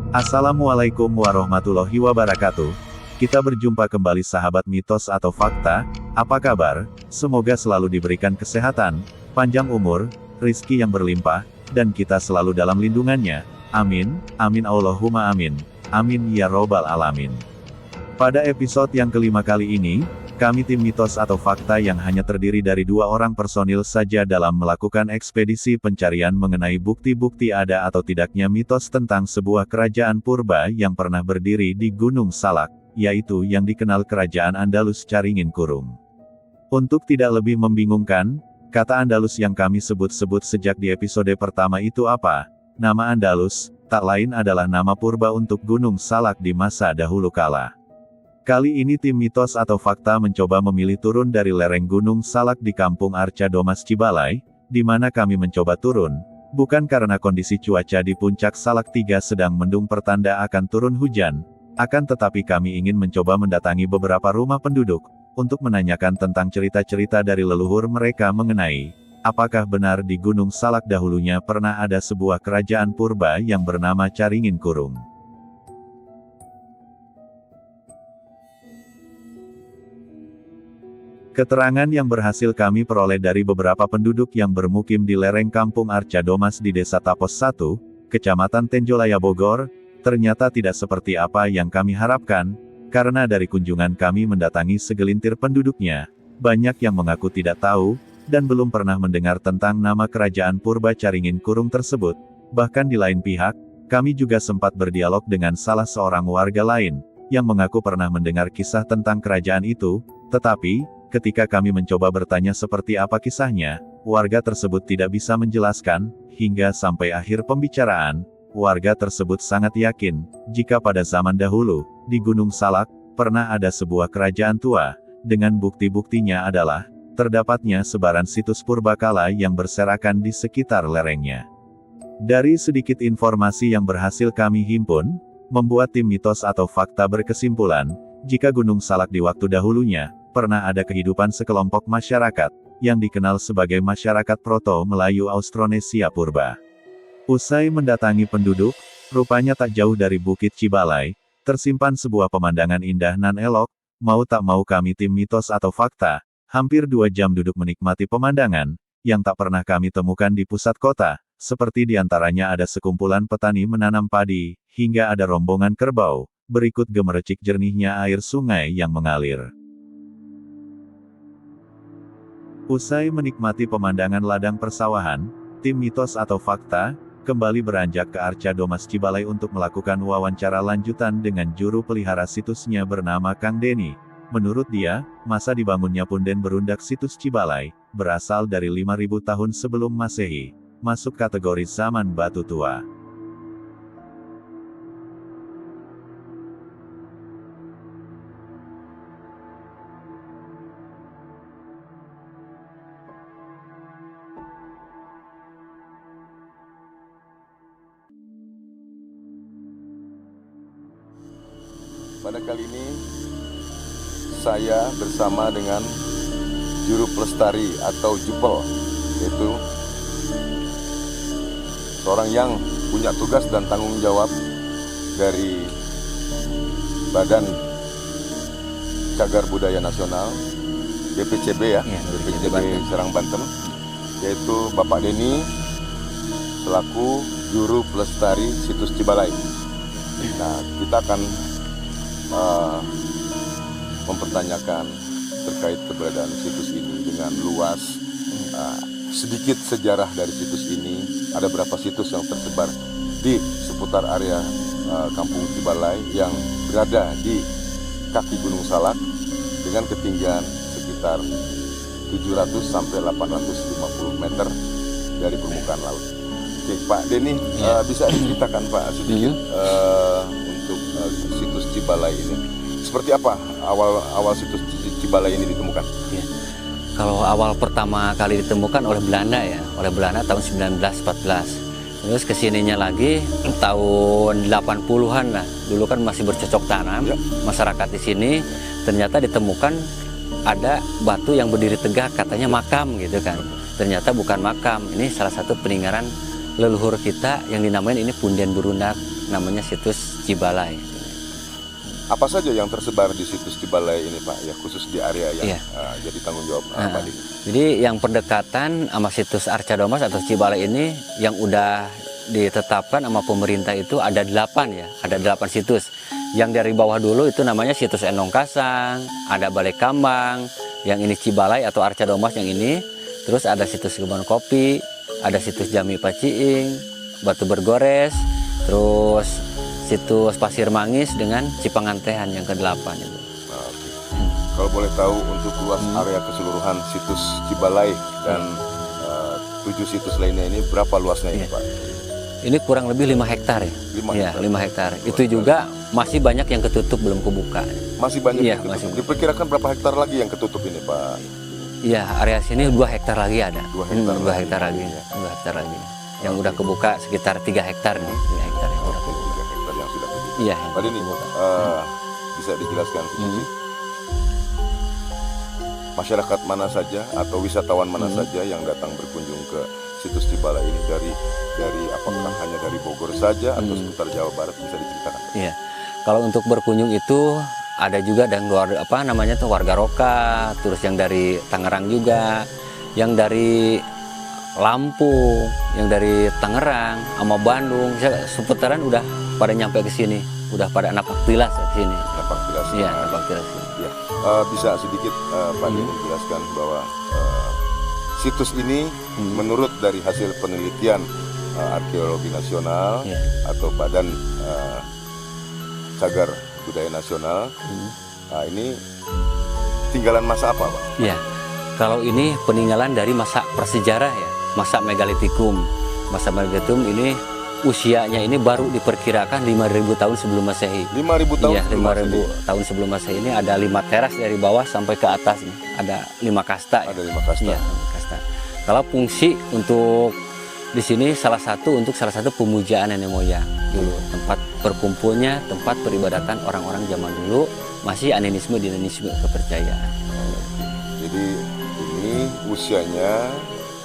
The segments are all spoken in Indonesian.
Assalamualaikum warahmatullahi wabarakatuh. Kita berjumpa kembali sahabat mitos atau fakta. Apa kabar? Semoga selalu diberikan kesehatan, panjang umur, rizki yang berlimpah, dan kita selalu dalam lindungannya. Amin, amin Allahumma amin. Amin ya robbal alamin. Pada episode yang kelima kali ini, kami tim mitos atau fakta yang hanya terdiri dari 2 orang personil saja dalam melakukan ekspedisi pencarian mengenai bukti-bukti ada atau tidaknya mitos tentang sebuah kerajaan purba yang pernah berdiri di Gunung Salak, yaitu yang dikenal Kerajaan Andalus Caringin Kurung. Untuk tidak lebih membingungkan, kata Andalus yang kami sebut-sebut sejak di episode pertama itu apa? Nama Andalus, tak lain adalah nama purba untuk Gunung Salak di masa dahulu kala. Kali ini tim mitos atau fakta mencoba memilih turun dari lereng Gunung Salak di Kampung Arca Domas Cibalai, di mana kami mencoba turun, bukan karena kondisi cuaca di puncak Salak 3 sedang mendung pertanda akan turun hujan, akan tetapi kami ingin mencoba mendatangi beberapa rumah penduduk, untuk menanyakan tentang cerita-cerita dari leluhur mereka mengenai, apakah benar di Gunung Salak dahulunya pernah ada sebuah kerajaan purba yang bernama Caringin Kurung. Keterangan yang berhasil kami peroleh dari beberapa penduduk yang bermukim di lereng Kampung Arca Domas di Desa Tapos 1, Kecamatan Tenjolaya Bogor, ternyata tidak seperti apa yang kami harapkan, karena dari kunjungan kami mendatangi segelintir penduduknya, banyak yang mengaku tidak tahu, dan belum pernah mendengar tentang nama kerajaan purba Caringin Kurung tersebut. Bahkan di lain pihak, kami juga sempat berdialog dengan salah seorang warga lain, yang mengaku pernah mendengar kisah tentang kerajaan itu, tetapi, ketika kami mencoba bertanya seperti apa kisahnya, warga tersebut tidak bisa menjelaskan, hingga sampai akhir pembicaraan, warga tersebut sangat yakin, jika pada zaman dahulu, di Gunung Salak, pernah ada sebuah kerajaan tua, dengan bukti-buktinya adalah, terdapatnya sebaran situs purbakala yang berserakan di sekitar lerengnya. Dari sedikit informasi yang berhasil kami himpun, membuat tim mitos atau fakta berkesimpulan, jika Gunung Salak di waktu dahulunya, pernah ada kehidupan sekelompok masyarakat, yang dikenal sebagai masyarakat Proto-Melayu Austronesia Purba. Usai mendatangi penduduk, rupanya tak jauh dari Bukit Cibalai, tersimpan sebuah pemandangan indah nan elok, mau tak mau kami tim mitos atau fakta, hampir 2 jam duduk menikmati pemandangan, yang tak pernah kami temukan di pusat kota, seperti diantaranya ada sekumpulan petani menanam padi, hingga ada rombongan kerbau, berikut gemericik jernihnya air sungai yang mengalir. Usai menikmati pemandangan ladang persawahan, tim mitos atau fakta, kembali beranjak ke Arca Domas Cibalai untuk melakukan wawancara lanjutan dengan juru pelihara situsnya bernama Kang Deni. Menurut dia, masa dibangunnya punden berundak situs Cibalai, berasal dari 5.000 tahun sebelum Masehi, masuk kategori zaman batu tua. Pada kali ini, saya bersama dengan Juru Pelestari atau Jupel, yaitu seorang yang punya tugas dan tanggung jawab dari Badan Cagar Budaya Nasional, BPCB ya, BPCB Serang Banten, yaitu Bapak Deni, selaku Juru Pelestari Situs Cibalai. Nah, kita akan mempertanyakan terkait keberadaan situs ini dengan luas, sedikit sejarah dari situs ini, ada berapa situs yang tersebar di seputar area Kampung Cibalai yang berada di kaki Gunung Salak dengan ketinggian sekitar 700 sampai 850 meter dari permukaan laut. Oke, Pak Deni, bisa diceritakan Pak sedikit untuk situs Cibalai ini, seperti apa awal situs Cibalai ini ditemukan? Ya. Kalau awal pertama kali ditemukan oleh Belanda ya, oleh Belanda tahun 1914. Terus kesininya lagi tahun 80-an lah. Dulu kan masih bercocok tanam, ya. Masyarakat di sini ternyata ditemukan ada batu yang berdiri tegak, katanya makam gitu kan. Ternyata bukan makam, ini salah satu peninggalan leluhur kita yang dinamain ini punden berundak namanya situs Cibalai. Apa saja yang tersebar di situs Cibalai ini Pak, ya khusus di area yang Iya. jadi tanggung jawab Pak Deni? Jadi yang pendekatan sama situs Arca Domas atau Cibalai ini yang udah ditetapkan sama pemerintah itu ada 8 ya, ada 8 situs. Yang dari bawah dulu itu namanya situs Enong Kasang, ada Balai Kambang, yang ini Cibalai atau Arca Domas yang ini. Terus ada situs Kebun Kopi, ada situs Jami Paciing, Batu Bergores, terus situs Pasir Mangis dengan Cipangantehan yang ke-8 itu. Oke. Kalau boleh tahu untuk luas area keseluruhan situs Cibalai dan 7 situs lainnya ini berapa luasnya ini Pak? Ini kurang lebih 5 hektar ya. 5 Ya, hektar. 5 hektar. Itu juga masih banyak yang ketutup belum kebuka. Masih banyak Iya, yang ketutup. masih. Diperkirakan berapa hektar lagi yang ketutup ini Pak? Iya, area sini 2 hektar lagi ada. 2 hektar 2 hektar lagi. 2 hektar lagi. Yang udah kebuka sekitar 3 hektar nih. 3 hektar yang udah Oke, kebuka. 3 hektar yang sudah ketutup. Iya. Pak Deni, bisa dijelaskan sedikit masyarakat mana saja atau wisatawan mana saja yang datang berkunjung ke situs Cibalai ini dari apakah hanya dari Bogor saja atau seputar Jawa Barat, bisa diceritakan? Iya. Kalau untuk berkunjung itu ada juga dari luar warga Roka, terus yang dari Tangerang juga, yang dari Lampung, yang dari Tangerang, sama Bandung, seputaran udah pada nyampe ke sini, udah pada napak tilas ke sini. Napak tilas. Iya, napak tilas. Ya. Bisa sedikit Pak Deni menjelaskan bahwa situs ini menurut dari hasil penelitian Arkeologi Nasional Iya. atau Badan Cagar Budaya Nasional, ini tinggalan masa apa Pak? Iya. Kalau ini peninggalan dari masa prasejarah ya, masa megalitikum. Masa megalitikum ini usianya ini baru diperkirakan 5.000 tahun sebelum Masehi. 5.000 tahun Iya, sebelum 5.000 Masehi. tahun sebelum Masehi ini ada 5 teras dari bawah sampai ke atas nih. Ada 5 kasta. Ada 5 kasta. Iya, 5 kasta. Kalau fungsi untuk di sini salah satu pemujaan nenek moyang dulu, tempat berkumpulnya, tempat peribadatan orang-orang zaman dulu, masih animisme dinamisme kepercayaan. Jadi ini usianya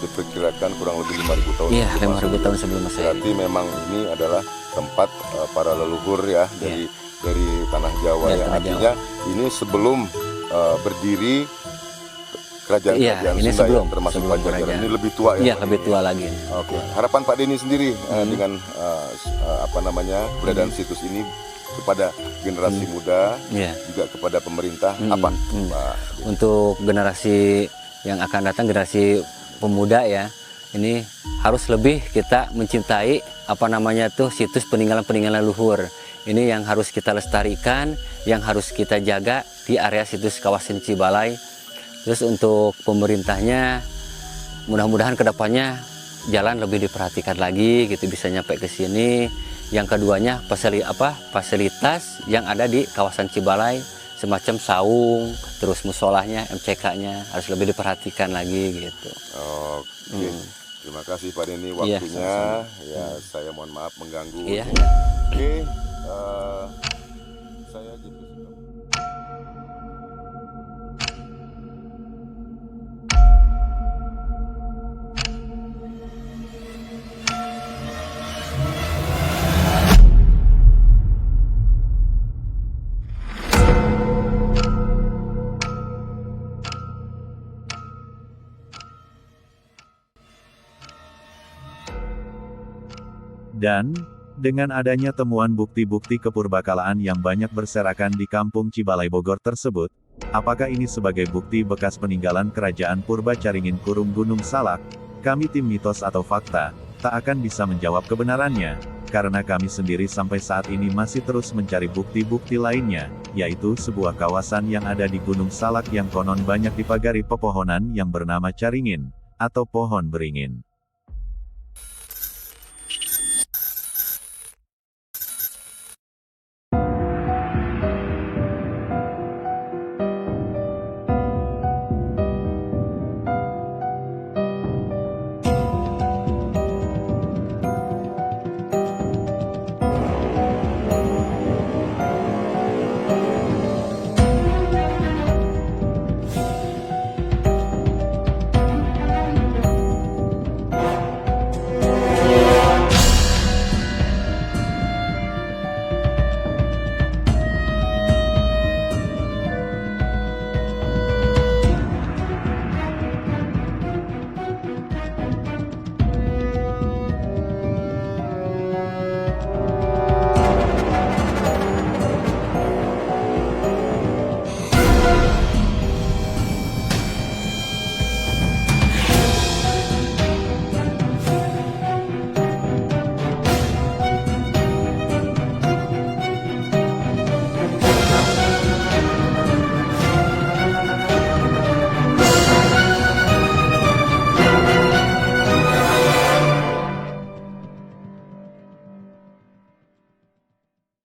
diperkirakan kurang lebih 5.000 tahun. Iya, sebelum 5.000 Masehi. tahun sebelum Masehi. Berarti memang ini adalah tempat para leluhur ya dari tanah Jawa Dari yang tanah artinya ini sebelum berdiri kerajaan-kerajaan ini Sunda sebelum, ya, termasuk sebelum Pajajaran. kerajaan. Ini lebih tua ya. Iya, Pak? lebih tua lagi. Oke. Harapan Pak Deni sendiri dengan keberadaan situs ini kepada generasi muda, Iya. juga kepada pemerintah apa Pak? Untuk generasi yang akan datang, generasi pemuda ya, ini harus lebih kita mencintai situs peninggalan luhur. Ini yang harus kita lestarikan, yang harus kita jaga di area situs kawasan Cibalai. Terus untuk pemerintahnya, mudah-mudahan kedepannya jalan lebih diperhatikan lagi, gitu bisa nyampe ke sini. Yang keduanya fasilitas yang ada di kawasan Cibalai, semacam saung, terus musolahnya, MCK-nya harus lebih diperhatikan lagi gitu. Oke. Terima kasih Pak Deni Iya, waktunya. Ya, saya mohon maaf mengganggu. Iya. Oke. Saya gitu. Dan, dengan adanya temuan bukti-bukti kepurbakalaan yang banyak berserakan di kampung Cibalai Bogor tersebut, apakah ini sebagai bukti bekas peninggalan kerajaan purba Caringin Kurung Gunung Salak? Kami tim Mitos atau Fakta, tak akan bisa menjawab kebenarannya, karena kami sendiri sampai saat ini masih terus mencari bukti-bukti lainnya, yaitu sebuah kawasan yang ada di Gunung Salak yang konon banyak dipagari pepohonan yang bernama Caringin, atau pohon beringin.